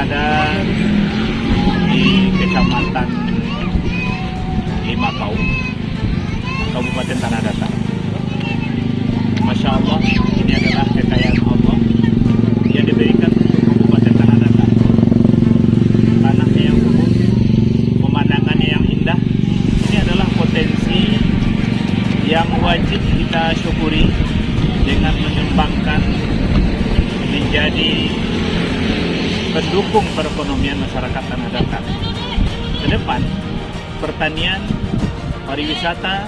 berada di Kecamatan Limakau, Kabupaten Tanah Datar. Masya Allah, ini adalah kekayaan Allah yang diberikan untuk Kabupaten Tanah Datar. Tanahnya yang subur, pemandangannya yang indah. Ini adalah potensi yang wajib kita syukuri dengan menyumbangkan menjadi pendukung perekonomian masyarakat Tanah Datar. Ke depan, pertanian, pariwisata,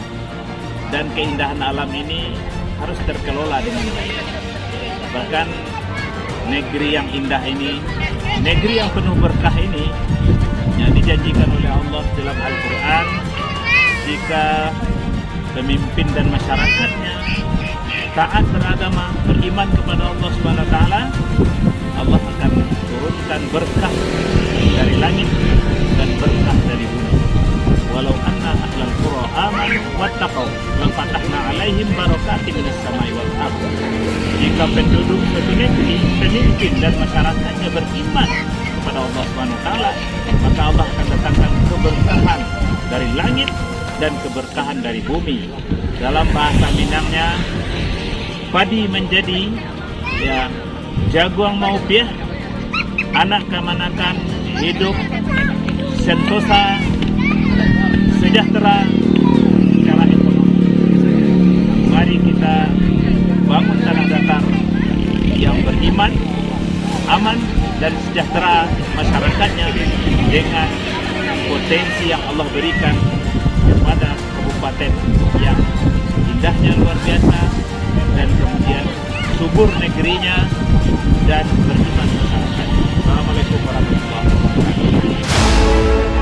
dan keindahan alam ini harus terkelola dengan baik. Bahkan negeri yang indah ini, negeri yang penuh berkah ini, yang dijanjikan oleh Allah dalam Al-Quran, jika pemimpin dan masyarakatnya taat beragama, beriman kepada Allah Subhanahu wa taala, Allah akan turunkan berkah dari langit dan berkah dari bumi. Walau anna ahlal qura amanu wattaqau lafatahna 'alaihim barakatin minas samai wal ardh. Jika penduduk suatu negeri, pemimpin dan masyarakatnya beriman kepada Allah Subhanahu wa taala, maka Allah akan datangkan keberkahan dari langit dan keberkahan dari bumi. Dalam bahasa Minangnya, padi menjadi jaguang mau piah, anak kemanakan hidup sentosa sejahtera secara ekonomi. Mari kita bangun Tanah Datar yang beriman, aman dan sejahtera masyarakatnya dengan potensi yang Allah berikan kepada kabupaten yang indahnya luar biasa dan kemudian subur negerinya dan beriman masyarakat. Assalamualaikum warahmatullahi wabarakatuh.